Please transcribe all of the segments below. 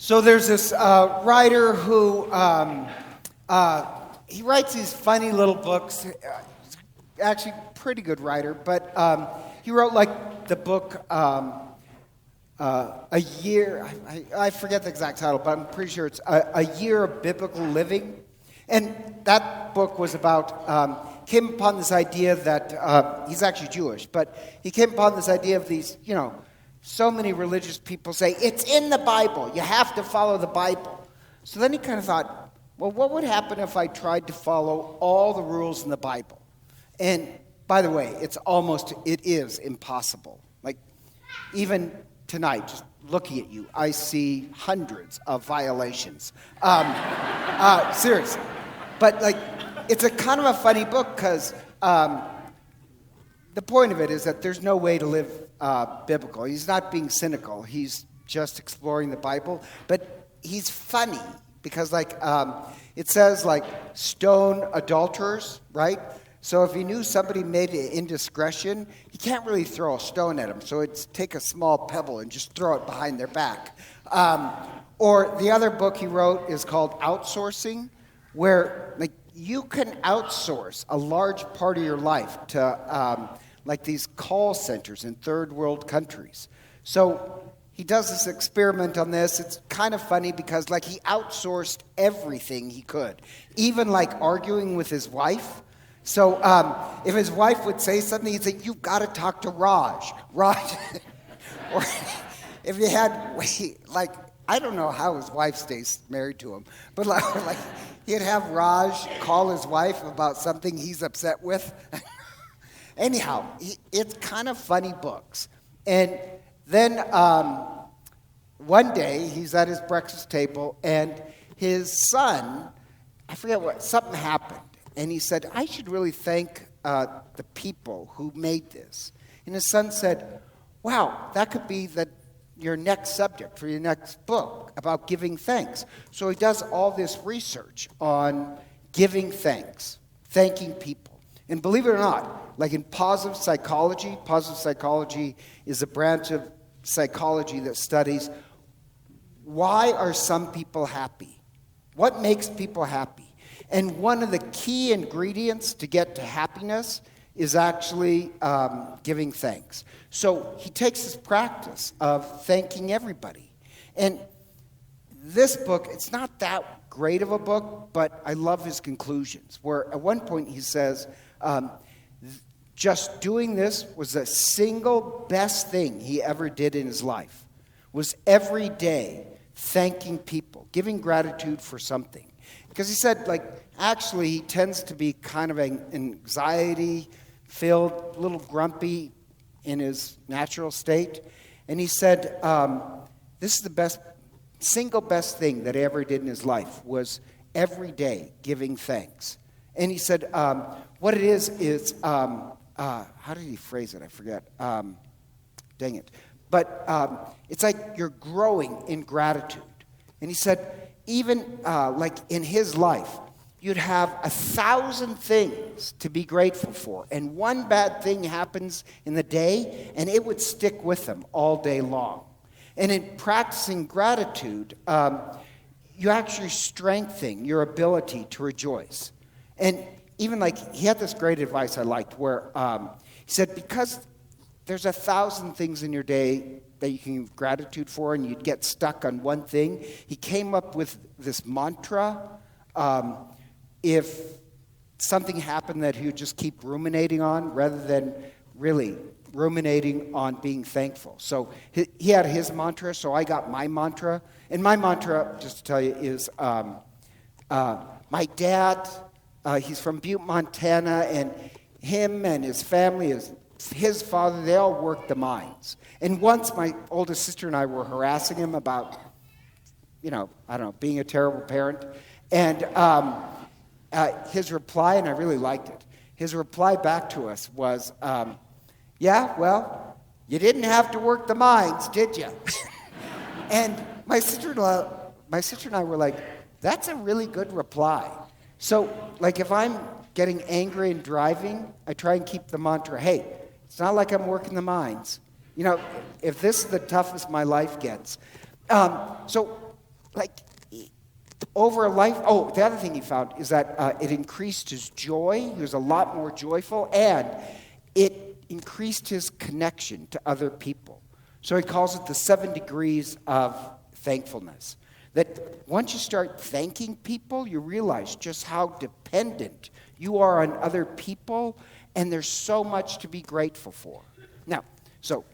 So there's this writer who he writes these funny little books. Actually, pretty good writer, but he wrote like the book A Year. I forget the exact title, but I'm pretty sure it's A Year of Biblical Living. And that book was about, came upon this idea that, he's actually Jewish, but he came upon this idea of these, so many religious people say, it's in the Bible, you have to follow the Bible. So then he kind of thought, well, what would happen if I tried to follow all the rules in the Bible? And by the way, it is impossible. Like, even tonight, just looking at you, I see hundreds of violations. Seriously. But, it's a kind of a funny book because the point of it is that there's no way to live biblical. He's not being cynical. He's just exploring the Bible. But he's funny because, it says, stone adulterers, right? So if he knew somebody made an indiscretion, he can't really throw a stone at them. So it's take a small pebble and just throw it behind their back. Or the other book he wrote is called Outsourcing, where you can outsource a large part of your life to these call centers in third world countries. So he does this experiment on this. It's kind of funny because he outsourced everything he could, even arguing with his wife. So if his wife would say something, he'd say, you've got to talk to Raj. Or if you had, I don't know how his wife stays married to him, but he'd have Raj call his wife about something he's upset with. Anyhow, it's kind of funny books. And then one day he's at his breakfast table and his son, I forget something happened. And he said, I should really thank the people who made this. And his son said, wow, that could be your next subject for your next book about giving thanks. So he does all this research on giving thanks, thanking people. And believe it or not, in positive psychology is a branch of psychology that studies why are some people happy? What makes people happy? And one of the key ingredients to get to happiness is actually giving thanks. So he takes this practice of thanking everybody. And this book, it's not that great of a book, but I love his conclusions, where at one point he says, just doing this was the single best thing he ever did in his life, was every day thanking people, giving gratitude for something. Because he said, actually, he tends to be kind of an anxiety-filled, a little grumpy in his natural state. And he said, this is the single best thing that he ever did in his life, was every day giving thanks. And he said, what it is, how did he phrase it? I forget. Dang it. But it's you're growing in gratitude. And he said, even in his life, you'd have 1,000 things to be grateful for. And one bad thing happens in the day, and it would stick with them all day long. And in practicing gratitude, you actually strengthen your ability to rejoice. And even he had this great advice I liked where he said, because there's 1,000 things in your day that you can give gratitude for and you'd get stuck on one thing, he came up with this mantra. If something happened that he would just keep ruminating on rather than really ruminating on being thankful. So he had his mantra, so I got my mantra. And my mantra, just to tell you, is my dad, he's from Butte, Montana, and him and his family, his father, they all worked the mines. And once my oldest sister and I were harassing him about, being a terrible parent. And his reply, and I really liked it, his reply back to us was, yeah, well, you didn't have to work the mines, did you? And my sister and I were like, that's a really good reply. So, if I'm getting angry and driving, I try and keep the mantra, hey, it's not like I'm working the mines. If this is the toughest my life gets. So like over a life. Oh, the other thing he found is that it increased his joy. He was a lot more joyful, and it increased his connection to other people. So he calls it the 7 degrees of thankfulness. That once you start thanking people, you realize just how dependent you are on other people, and there's so much to be grateful for. Now, so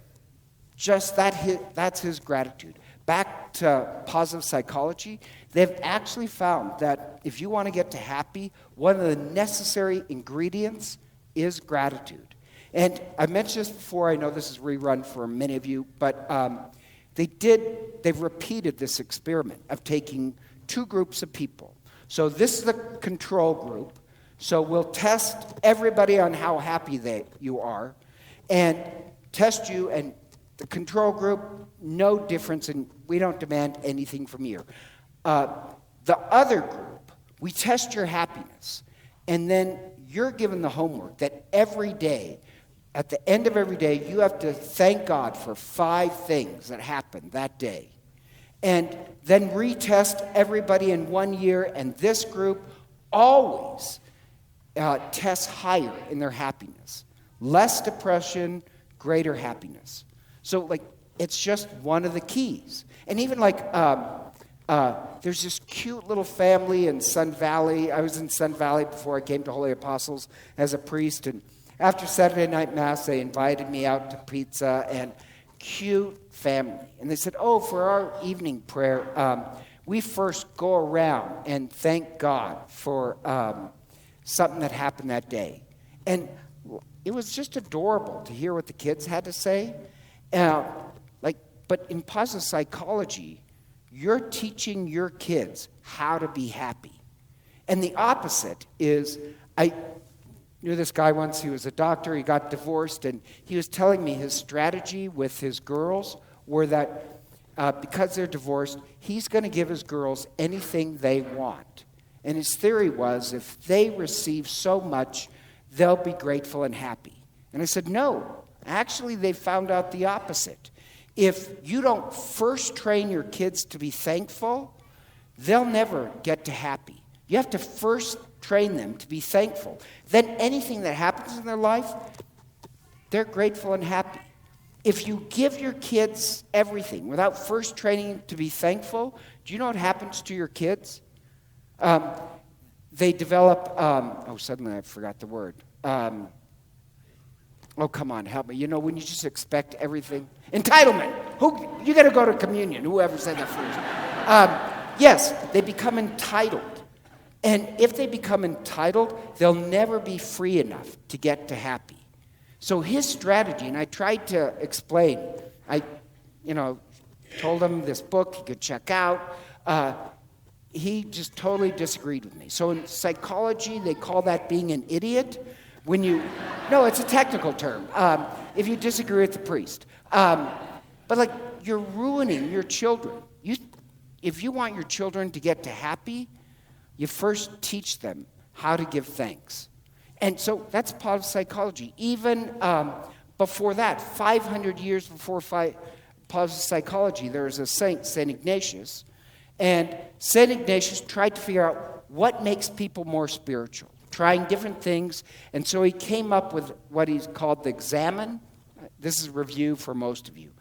just that's his gratitude. Back to positive psychology, they've actually found that if you want to get to happy, one of the necessary ingredients is gratitude. And I mentioned this before. I know this is rerun for many of you, but they've repeated this experiment of taking 2 groups of people. So this is the control group. So we'll test everybody on how happy you are, and test you, and the control group, no difference, and we don't demand anything from you. The other group, we test your happiness, and then you're given the homework that every day, at the end of every day, you have to thank God for 5 things that happened that day. And then retest everybody in 1 year, and this group always tests higher in their happiness. Less depression, greater happiness. So, like, it's just one of the keys. And even there's this cute little family in Sun Valley. I was in Sun Valley before I came to Holy Apostles as a priest, and after Saturday night Mass, they invited me out to pizza, and cute family. And they said, oh, for our evening prayer, we first go around and thank God for something that happened that day. And it was just adorable to hear what the kids had to say. But in positive psychology, you're teaching your kids how to be happy. And the opposite is, I knew this guy once. He was a doctor. He got divorced, and he was telling me his strategy with his girls were that because they're divorced, he's going to give his girls anything they want. And his theory was if they receive so much, they'll be grateful and happy. And I said, no. Actually, they found out the opposite. If you don't first train your kids to be thankful, they'll never get to happy. You have to first train them to be thankful. Then anything that happens in their life, they're grateful and happy. If you give your kids everything without first training them to be thankful, do you know what happens to your kids? They develop, suddenly I forgot the word. Come on, help me. You know, when you just expect everything. Entitlement. You got to go to communion, whoever said that first. Yes, they become entitled. And if they become entitled, they'll never be free enough to get to happy. So his strategy, and I tried to explain, I told him this book he could check out. He just totally disagreed with me. So in psychology, they call that being an idiot. No, it's a technical term. If you disagree with the priest. But you're ruining your children. If you want your children to get to happy, you first teach them how to give thanks. And so that's positive psychology. Even before that, 500 years before positive psychology, there was a saint, St. Ignatius. And St. Ignatius tried to figure out what makes people more spiritual, trying different things. And so he came up with what he's called the examen. This is a review for most of you.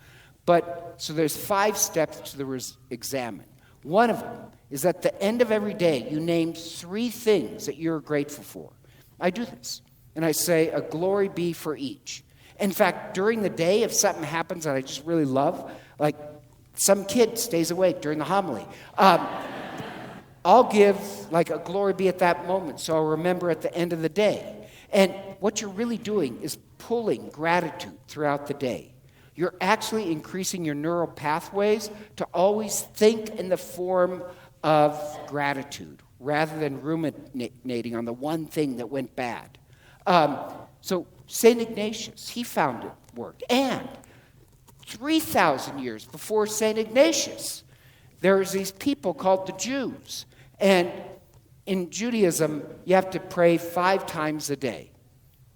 So there's 5 steps to the examen. One of them is at the end of every day, you name 3 things that you're grateful for. I do this. And I say, a glory be for each. In fact, during the day, if something happens that I just really love, like some kid stays awake during the homily, I'll give a glory be at that moment, so I'll remember at the end of the day. And what you're really doing is pulling gratitude throughout the day. You're actually increasing your neural pathways to always think in the form of gratitude rather than ruminating on the one thing that went bad. So St. Ignatius, he found it worked. And 3,000 years before St. Ignatius, there was these people called the Jews. And in Judaism, you have to pray 5 times a day.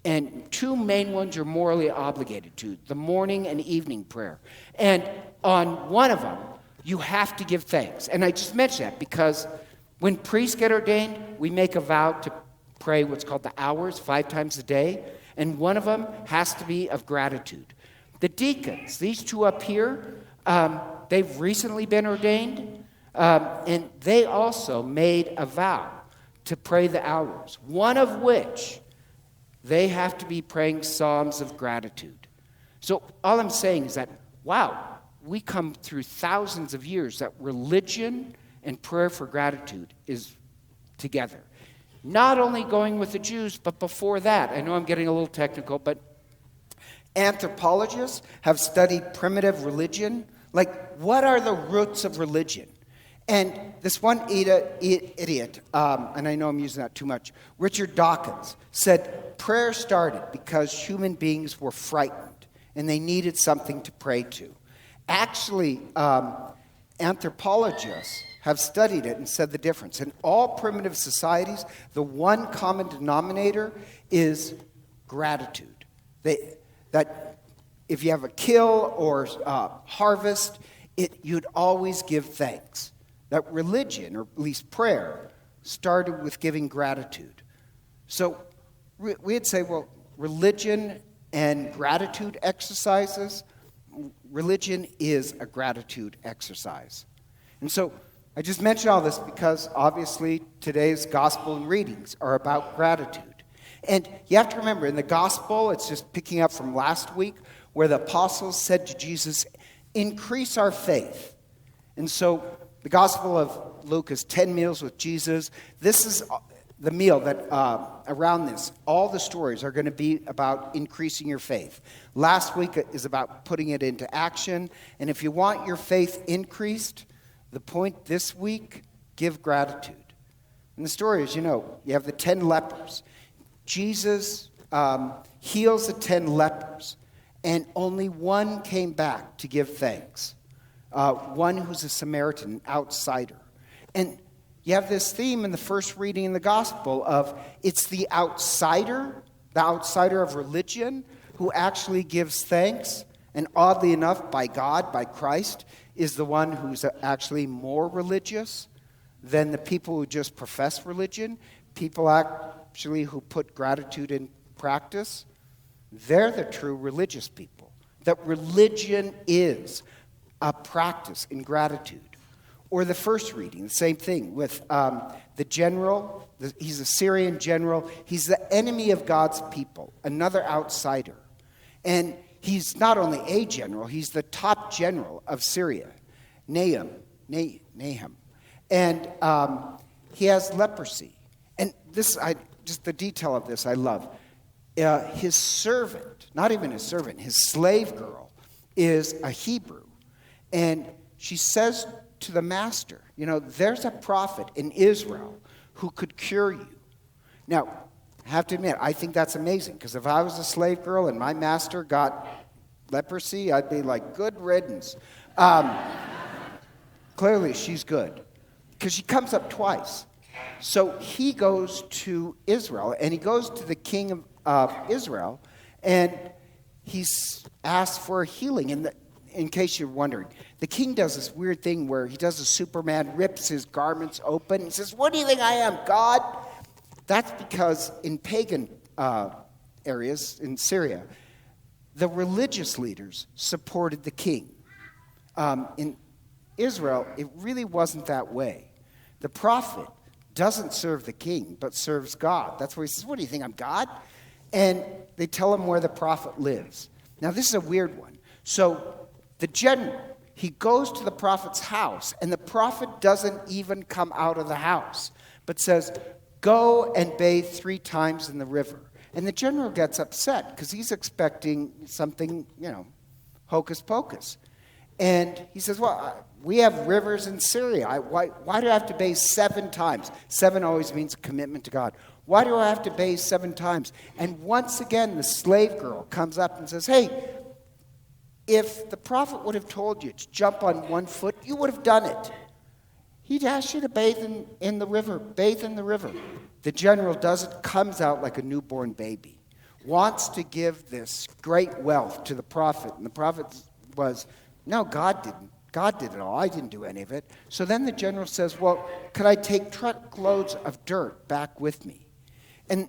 And 2 main ones you're morally obligated to, the morning and evening prayer. And on one of them, you have to give thanks. And I just mention that because when priests get ordained, we make a vow to pray what's called the hours 5 times a day, and one of them has to be of gratitude. The deacons, these two up here, they've recently been ordained, and they also made a vow to pray the hours, one of which they have to be praying psalms of gratitude. So all I'm saying is that, wow, we come through thousands of years that religion and prayer for gratitude is together. Not only going with the Jews, but before that. I know I'm getting a little technical, but anthropologists have studied primitive religion. Like, what are the roots of religion? And this one idiot, and I know I'm using that too much, Richard Dawkins, said prayer started because human beings were frightened and they needed something to pray to. Actually, anthropologists have studied it and said the difference. In all primitive societies, the one common denominator is gratitude. That if you have a kill or harvest, you'd always give thanks. That religion, or at least prayer, started with giving gratitude. So we'd say, well, religion and gratitude exercises, religion is a gratitude exercise. And so I just mention all this because obviously today's gospel and readings are about gratitude. And you have to remember, in the gospel, it's just picking up from last week, where the apostles said to Jesus, increase our faith. And so the Gospel of Luke is 10 meals with Jesus. This is the meal that around this, all the stories are going to be about increasing your faith. Last week is about putting it into action. And if you want your faith increased, the point this week, give gratitude. And the story is, you have the 10 lepers. Jesus heals the 10 lepers, and only one came back to give thanks. One who's a Samaritan, an outsider. And you have this theme in the first reading in the gospel of it's the outsider of religion, who actually gives thanks. And oddly enough, by God, by Christ, is the one who's actually more religious than the people who just profess religion. People actually who put gratitude in practice. They're the true religious people. That religion is a practice in gratitude. Or the first reading, the same thing with the general. He's a Syrian general. He's the enemy of God's people, another outsider. And he's not only a general, he's the top general of Syria, Nahum. And he has leprosy. And this, just the detail of this I love. His servant, not even his servant, his slave girl is a Hebrew. And she says to the master, there's a prophet in Israel who could cure you. Now, I have to admit, I think that's amazing, because if I was a slave girl and my master got leprosy, I'd be like, good riddance. Clearly, she's good, because she comes up twice. So he goes to Israel, and he goes to the king of Israel, and he's asked for a healing. And in case you're wondering, the king does this weird thing where he does a Superman, rips his garments open. He says, what do you think I am, God? That's because in pagan areas in Syria, the religious leaders supported the king. In Israel, it really wasn't that way. The prophet doesn't serve the king, but serves God. That's where he says, what do you think, I'm God? And they tell him where the prophet lives. Now, this is a weird one. So the general, he goes to the prophet's house, and the prophet doesn't even come out of the house, but says, go and bathe 3 times in the river. And the general gets upset because he's expecting something, hocus pocus. And he says, well, we have rivers in Syria. Why do I have to bathe 7 times? 7 always means commitment to God. Why do I have to bathe 7 times? And once again, the slave girl comes up and says, hey, if the prophet would have told you to jump on 1 foot, you would have done it. He'd asked you to bathe in the river. Bathe in the river. The general does it, comes out like a newborn baby, wants to give this great wealth to the prophet. And the prophet was, no, God didn't God did it all. I didn't do any of it. So then the general says, well, could I take truckloads of dirt back with me? And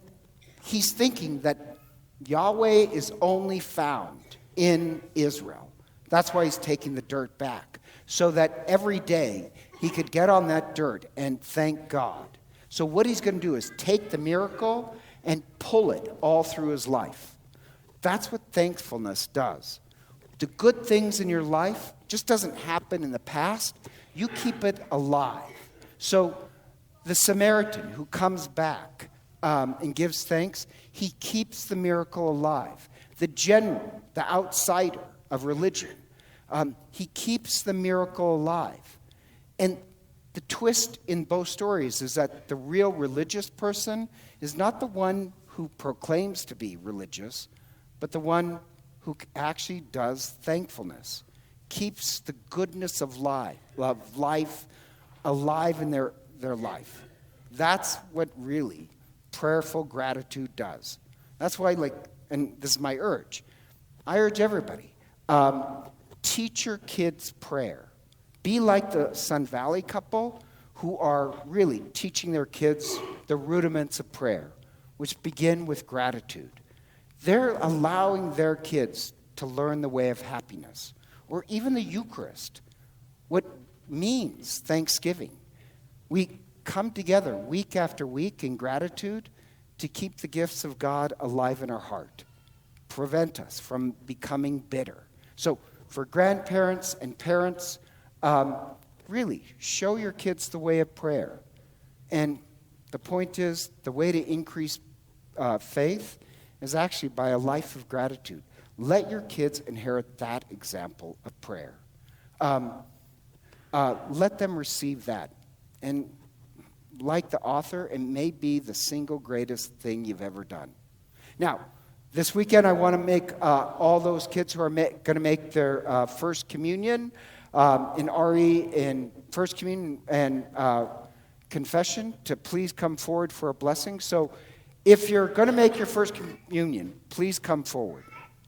he's thinking that Yahweh is only found in Israel. That's why he's taking the dirt back, so that every day he could get on that dirt and thank God. So what he's going to do is take the miracle and pull it all through his life. That's what thankfulness does. The good things in your life just doesn't happen in the past. You keep it alive. So the Samaritan who comes back and gives thanks, he keeps the miracle alive. The general, the outsider of religion, he keeps the miracle alive. And the twist in both stories is that the real religious person is not the one who proclaims to be religious, but the one who actually does thankfulness, keeps the goodness of life alive in their life. That's what really prayerful gratitude does. That's why, and this is my urge, I urge everybody, teach your kids prayer. Be like the Sun Valley couple who are really teaching their kids the rudiments of prayer, which begin with gratitude. They're allowing their kids to learn the way of happiness, or even the Eucharist, what means Thanksgiving. We come together week after week in gratitude to keep the gifts of God alive in our heart, prevent us from becoming bitter. So for grandparents and parents, really show your kids the way of prayer. And the point is, the way to increase faith is actually by a life of gratitude. Let your kids inherit that example of prayer. Let them receive that. And like the author, it may be the single greatest thing you've ever done. Now, this weekend I want to make all those kids who are going to make their first communion in RE in first communion and confession to please come forward for a blessing. So if you're going to make your first communion, please come forward.